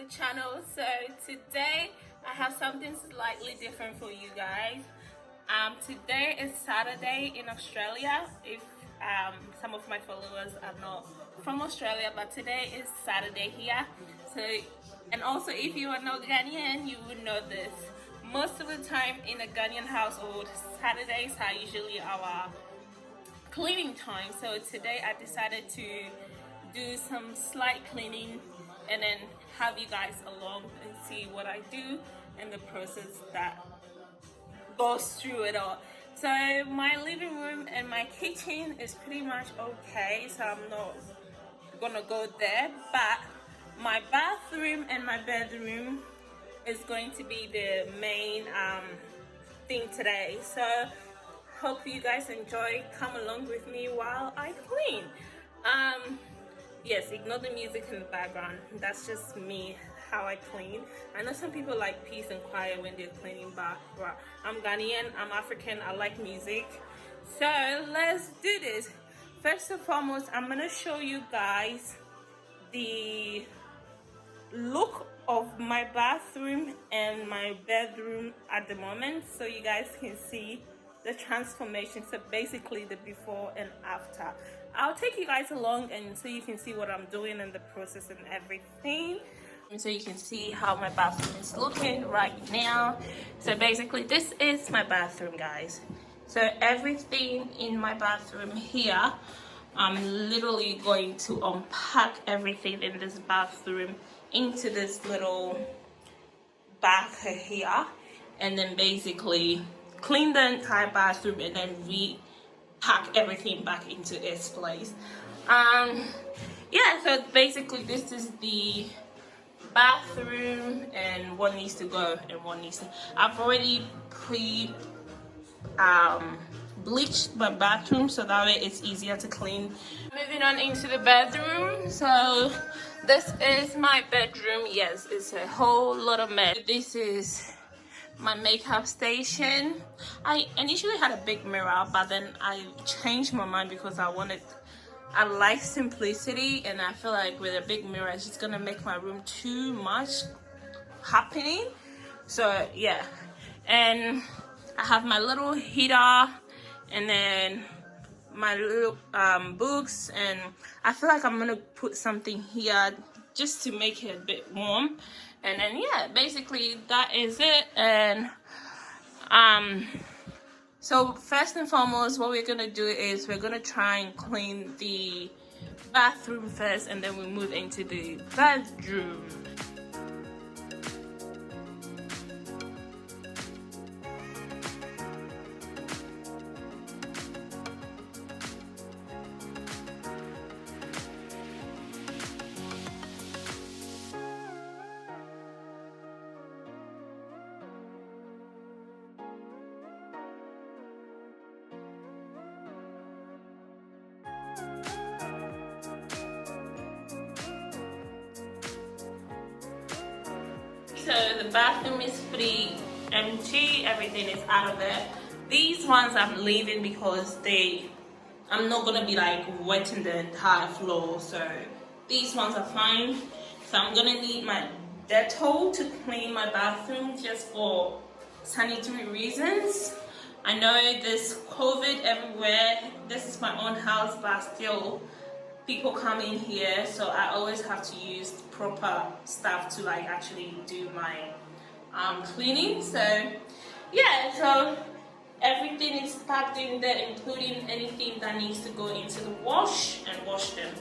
channel. So today I have something slightly different for you guys. Today is Saturday in Australia. If some of my followers are not from Australia, but today is Saturday here. So, and also if you are not Ghanaian, you would know this. Most of the time in a Ghanaian household, Saturdays are usually our cleaning time. So today I decided to do some slight cleaning and then have you guys along and see what I do and the process that goes through it all. So my living room and my kitchen is pretty much okay, so I'm not gonna go there, but my bathroom and my bedroom is going to be the main thing today. So hope you guys enjoy. Come along with me while I clean. Yes, ignore the music in the background. That's just me, how I clean. I know some people like peace and quiet when they're cleaning, but I'm Ghanaian, I'm African, I like music. So let's do this. First and foremost, I'm gonna show you guys the look of my bathroom and my bedroom at the moment, so you guys can see the transformation. So basically the before and after. I'll take you guys along and so you can see what I'm doing and the process and everything. And so you can see how my bathroom is looking right now. So basically this is my bathroom, guys. So everything in my bathroom here, I'm literally going to unpack everything in this bathroom into this little bag here, and then basically clean the entire bathroom and then repack everything back into its place. Yeah, so basically this is the bathroom and what needs to go and what needs to. I've already bleached my bathroom so that way it's easier to clean. Moving on into the bedroom. So this is my bedroom. Yes, it's a whole lot of mess. This is my makeup station. I initially had a big mirror, but then I changed my mind because I like simplicity, and I feel like with a big mirror it's just gonna make my room too much happening. So yeah, and I have my little heater and then my little books, and I feel like I'm gonna put something here just to make it a bit warm. And then yeah, basically that is it. And so first and foremost, what we're gonna do is we're gonna try and clean the bathroom first, and then we move into the bedroom. So the bathroom is pretty empty, everything is out of there. These ones I'm leaving because I'm not gonna be like wetting the entire floor, so these ones are fine. So I'm gonna need my Dettol to clean my bathroom just for sanitary reasons. I know there's COVID everywhere. This is my own house, but still people come in here, so I always have to use proper stuff to like actually do my cleaning. So yeah, so everything is packed in there, including anything that needs to go into the wash, and wash them.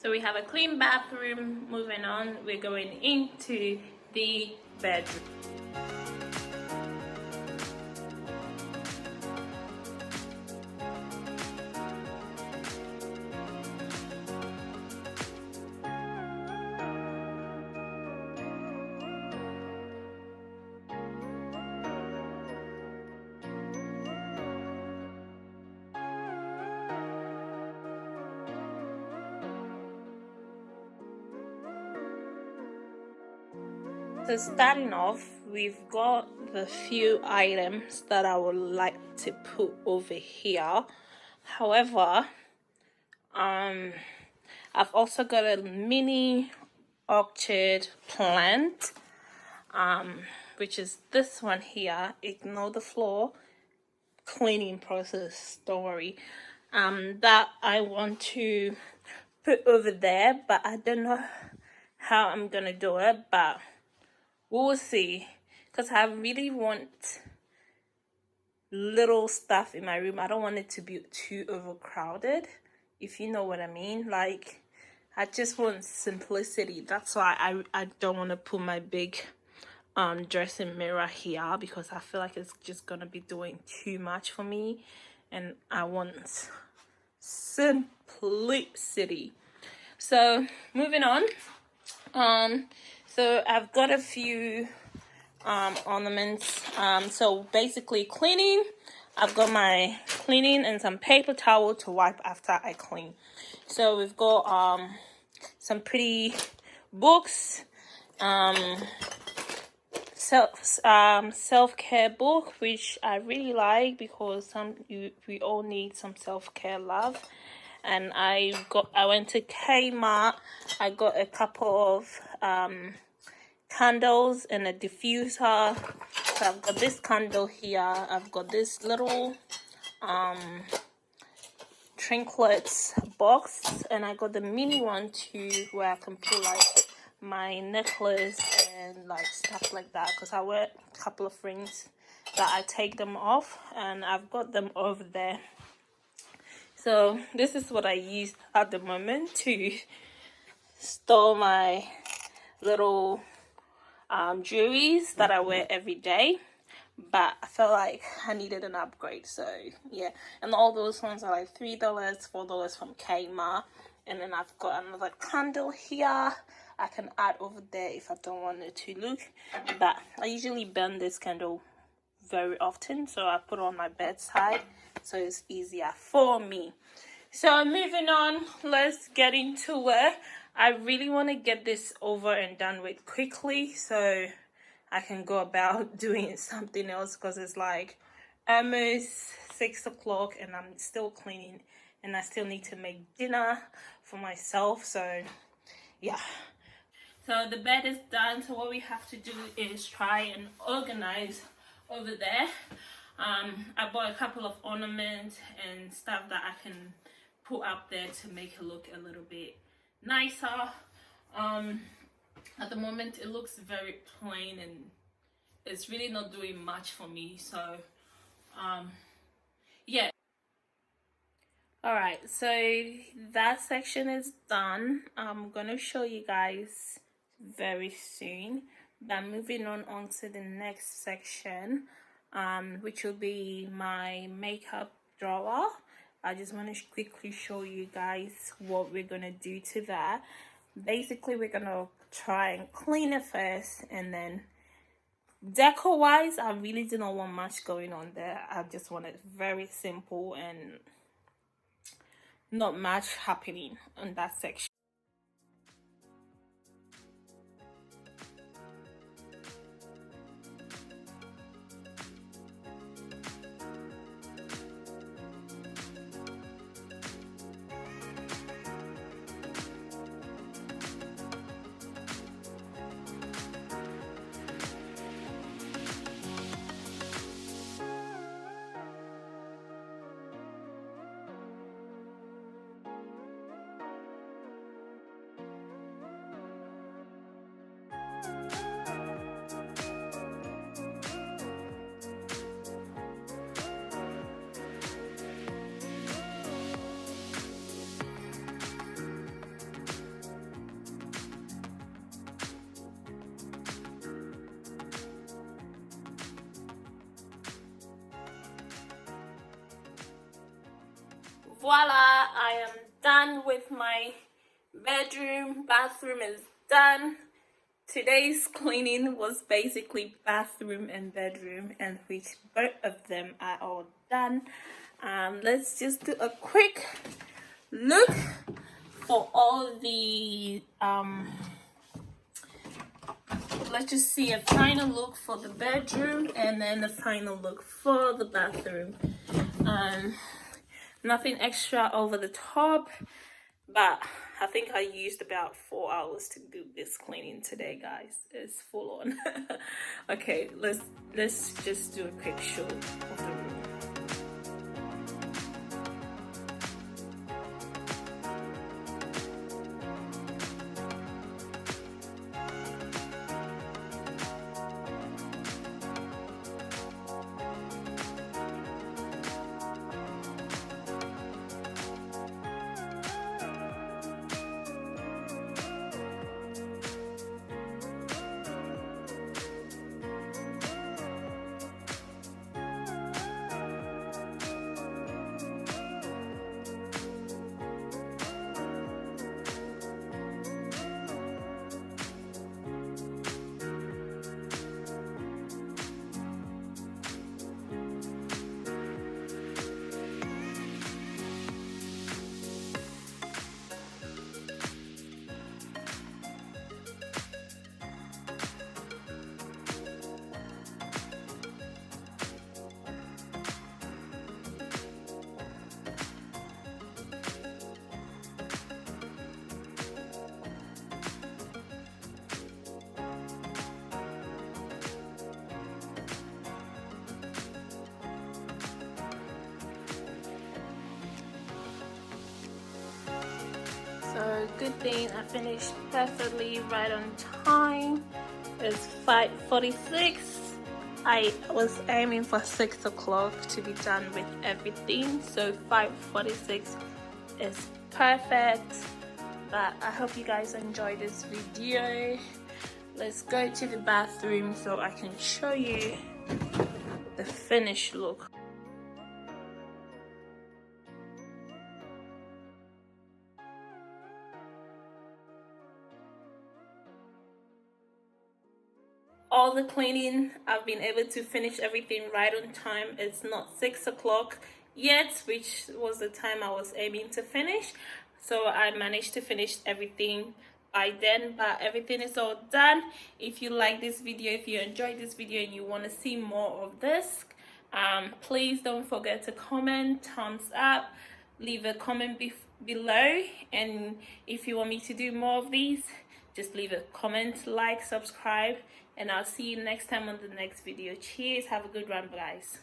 So we have a clean bathroom. Moving on, we're going into the bedroom. So starting off, we've got the few items that I would like to put over here. However, I've also got a mini orchid plant, which is this one here. Ignore the floor cleaning process, don't worry. That I want to put over there, but I don't know how I'm gonna do it, but we'll see, because I really want little stuff in my room. I don't want it to be too overcrowded, if you know what I mean. Like, I just want simplicity. That's why I don't want to put my big dressing mirror here, because I feel like it's just gonna be doing too much for me, and I want simplicity. So moving on, so I've got a few ornaments. So basically cleaning, I've got my cleaning and some paper towel to wipe after I clean. So we've got some pretty books, self-care book, which I really like, because we all need some self-care love. And I went to Kmart. I got a couple of candles and a diffuser. So I've got this candle here. I've got this little trinkets box, and I got the mini one too, where I can put like my necklace and like stuff like that, because I wear a couple of rings that I take them off, and I've got them over there. So this is what I use at the moment to store my little jewelries that I wear every day. But I felt like I needed an upgrade, so yeah. And all those ones are like $3, $4 from Kmart. And then I've got another candle here I can add over there if I don't want it to look. But I usually burn this candle very often, so I put it on my bedside, so it's easier for me. So moving on, let's get into it. I really want to get this over and done with quickly, so I can go about doing something else, because it's like almost 6 o'clock and I'm still cleaning, and I still need to make dinner for myself. So yeah, so the bed is done. So what we have to do is try and organize over there. I bought a couple of ornaments and stuff that I can put up there to make it look a little bit nicer. At the moment it looks very plain, and it's really not doing much for me. So yeah. All right, so that section is done. I'm gonna show you guys very soon. But moving on to the next section, which will be my makeup drawer. I just want to quickly show you guys what we're gonna do to that. Basically, we're gonna try and clean it first, and then decor wise, I really do not want much going on there. I just want it very simple and not much happening in that section. voila, I am done with my bedroom. Bathroom is done. Today's cleaning was basically bathroom and bedroom, and which both of them are all done. Let's just do a quick look for all the let's just see a final look for the bedroom and then a final look for the bathroom. Nothing extra over the top, but I think I used about 4 hours to do this cleaning today, guys. It's full on. Okay, let's just do a quick show of the room. So good thing I finished perfectly right on time. It's 5:46. I was aiming for 6 o'clock to be done with everything, so 5:46 is perfect. But I hope you guys enjoyed this video. Let's go to the bathroom so I can show you the finished look. All the cleaning, I've been able to finish everything right on time. It's not 6 o'clock yet, which was the time I was aiming to finish, so I managed to finish everything by then. But everything is all done. If you like this video, if you enjoyed this video and you want to see more of this, please don't forget to comment, thumbs up, leave a comment below, and if you want me to do more of these, just leave a comment, like, subscribe, and I'll see you next time on the next video. Cheers, have a good one, guys.